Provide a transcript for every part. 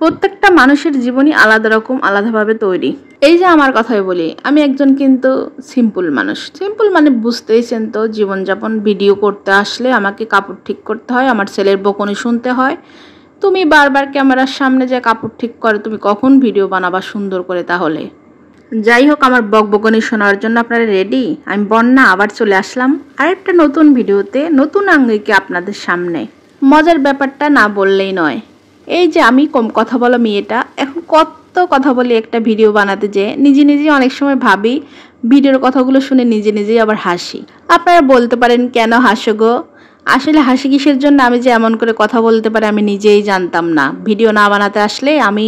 প্রত্যেকটা মানুষের জীবনই আলাদা রকম আলাদাভাবে তৈরি। এই যে আমার কথাই বলি, আমি একজন কিন্তু সিম্পল মানুষ। সিম্পল মানে বুঝতেইছেন তো, জীবনযাপন। ভিডিও করতে আসলে আমাকে কাপড় ঠিক করতে হয়, আমার ছেলের বকুনি শুনতে হয়, তুমি বারবার ক্যামেরার সামনে যে কাপড় ঠিক করে তুমি কখন ভিডিও বানাবা সুন্দর করে। তাহলে যাই হোক, আমার বকবকনি শোনার জন্য আপনারা রেডি? আমি বন্যা আবার চলে আসলাম আরেকটা নতুন ভিডিওতে, নতুন আঙ্গিকে আপনাদের সামনে। মজার ব্যাপারটা না বললেই নয়, এই যে আমি কম কথা বলা মেয়েটা এখন কত কথা বলি একটা ভিডিও বানাতে, যে নিজে নিজে অনেক সময় ভাবি, ভিডিওর কথাগুলো শুনে নিজে নিজেই আবার হাসি। আপনারা বলতে পারেন কেন হাসো গো? আসলে হাসি কিসের জন্য আমি যে এমন করে কথা বলতে পারি আমি নিজেই জানতাম না। ভিডিও না বানাতে আসলে আমি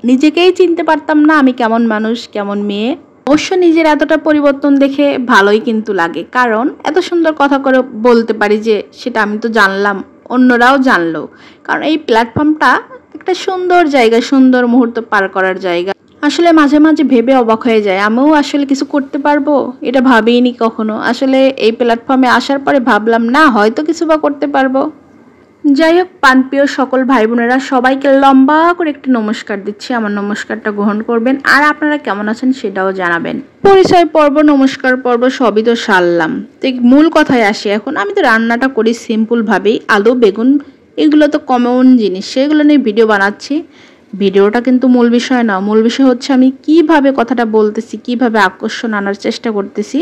নিজেকেই চিনতে পারতাম না আমি কেমন মানুষ, কেমন মেয়ে। অবশ্য নিজের এতটা পরিবর্তন দেখে ভালোই কিন্তু লাগে, কারণ এত সুন্দর কথা করে বলতে পারি যে সেটা আমি তো জানলাম, অন্যরাও জানলো। কারণ এই প্ল্যাটফর্মটা একটা সুন্দর জায়গা, সুন্দর মুহূর্ত পার করার জায়গা। আসলে মাঝে মাঝে ভেবে অবাক হয়ে যায়, আমিও আসলে কিছু করতে পারবো, এটা ভাবিনি কখনো। আসলে এই প্ল্যাটফর্মে আসার পরে ভাবলাম না, হয়তো কিছু বা করতে পারবো। যাই হোক, প্রাণপ্রিয় সকল ভাই বোনেরা সবাইকে লম্বা করে একটি নমস্কার দিচ্ছি। আমার নমস্কারটা গ্রহণ করবেন, আর আপনারা কেমন আছেন সেটাও জানাবেন। পরিচয় পর্ব, নমস্কার পর্ব সবই তো সারলাম, তো মূল কথায় আসি। এখন আমি তো রান্নাটা করি সিম্পল ভাবেই, আলু বেগুন এগুলো তো কমন জিনিস, সেগুলো নিয়ে ভিডিও বানাচ্ছি। ভিডিওটা কিন্তু মূল বিষয় না, মূল বিষয় হচ্ছে আমি কিভাবে কথাটা বলতেছি, কিভাবে আকর্ষণ আনার চেষ্টা করতেছি।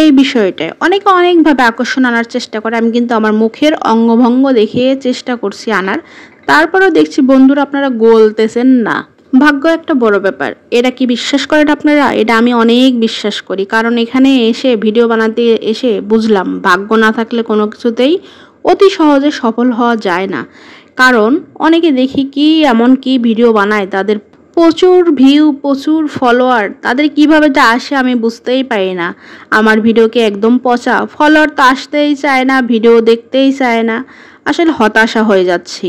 এই বিষয়টায় অনেকে অনেকভাবে আকর্ষণ আনার চেষ্টা করে, আমি কিন্তু আমার মুখের অঙ্গভঙ্গ দেখে চেষ্টা করছি আনার। তারপরেও দেখছি বন্ধুরা আপনারা গলতেছেন না। ভাগ্য একটা বড় ব্যাপার, এটা কি বিশ্বাস করেন আপনারা? এটা আমি অনেক বিশ্বাস করি, কারণ এখানে এসে ভিডিও বানাতে এসে বুঝলাম ভাগ্য না থাকলে কোনো কিছুতেই অতি সহজে সফল হওয়া যায় না। কারণ অনেকে দেখি কি এমন কি ভিডিও বানায়, তাদের প্রচুর ভিউ, প্রচুর ফলোয়ার, তাদের কিভাবে যা আসে আমি বুঝতেই পারি না। আমার ভিডিওকে একদম পচা, ফলোয়ার তো আসতেই চায় না, ভিডিও দেখতেই চায় না। আসলে হতাশা হয়ে যাচ্ছি।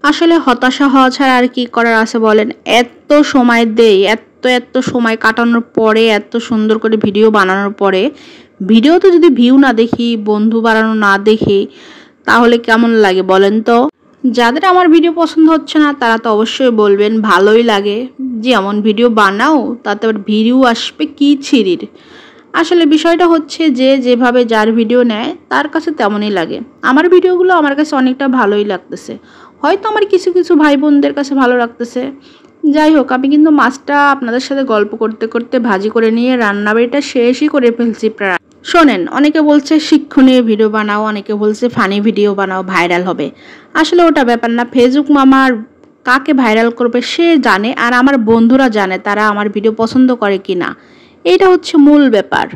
আসলে হতাশা হওয়া ছাড়া আর কি করার আছে বলেন? এত সময় দেই, এত সময় কাটানোর পরে, এত সুন্দর করে ভিডিও বানানোর পরে ভিডিওতে যদি ভিউ না দেখি, বন্ধু বাড়ানো না দেখি, তাহলে কেমন লাগে বলেন তো? যাদের আমার ভিডিও পছন্দ হচ্ছে না তারা তো অবশ্যই বলবেন ভালোই লাগে, যে এমন ভিডিও বানাও তাতে আবার ভিডিও আসবে কি ছিরির। আসলে বিষয়টা হচ্ছে যে যেভাবে যার ভিডিও নেয় তার কাছে তেমনই লাগে। আমার ভিডিওগুলো আমার কাছে অনেকটা ভালোই লাগতেছে, হয়তো আমার কিছু কিছু ভাই বোনদের কাছে ভালো লাগতেছে। যাই হোক, আমি কিন্তু মাছটা আপনাদের সাথে গল্প করতে করতে ভাজি করে নিয়ে রান্নাবাড়িটা শেষই করে ফেলছি প্রায়। শোনেন, অনেকে বলছে শিক্ষণীয় ভিডিও বানাও, অনেকে বলছে ফানি ভিডিও বানাও, ভাইরাল হবে। আসলে ওটা ব্যাপার না, ফেসবুক মামার কাকে ভাইরাল করবে সে জানে, আর আমার বন্ধুরা জানে তারা আমার ভিডিও পছন্দ করে কিনা, এইটা হচ্ছে মূল ব্যাপার।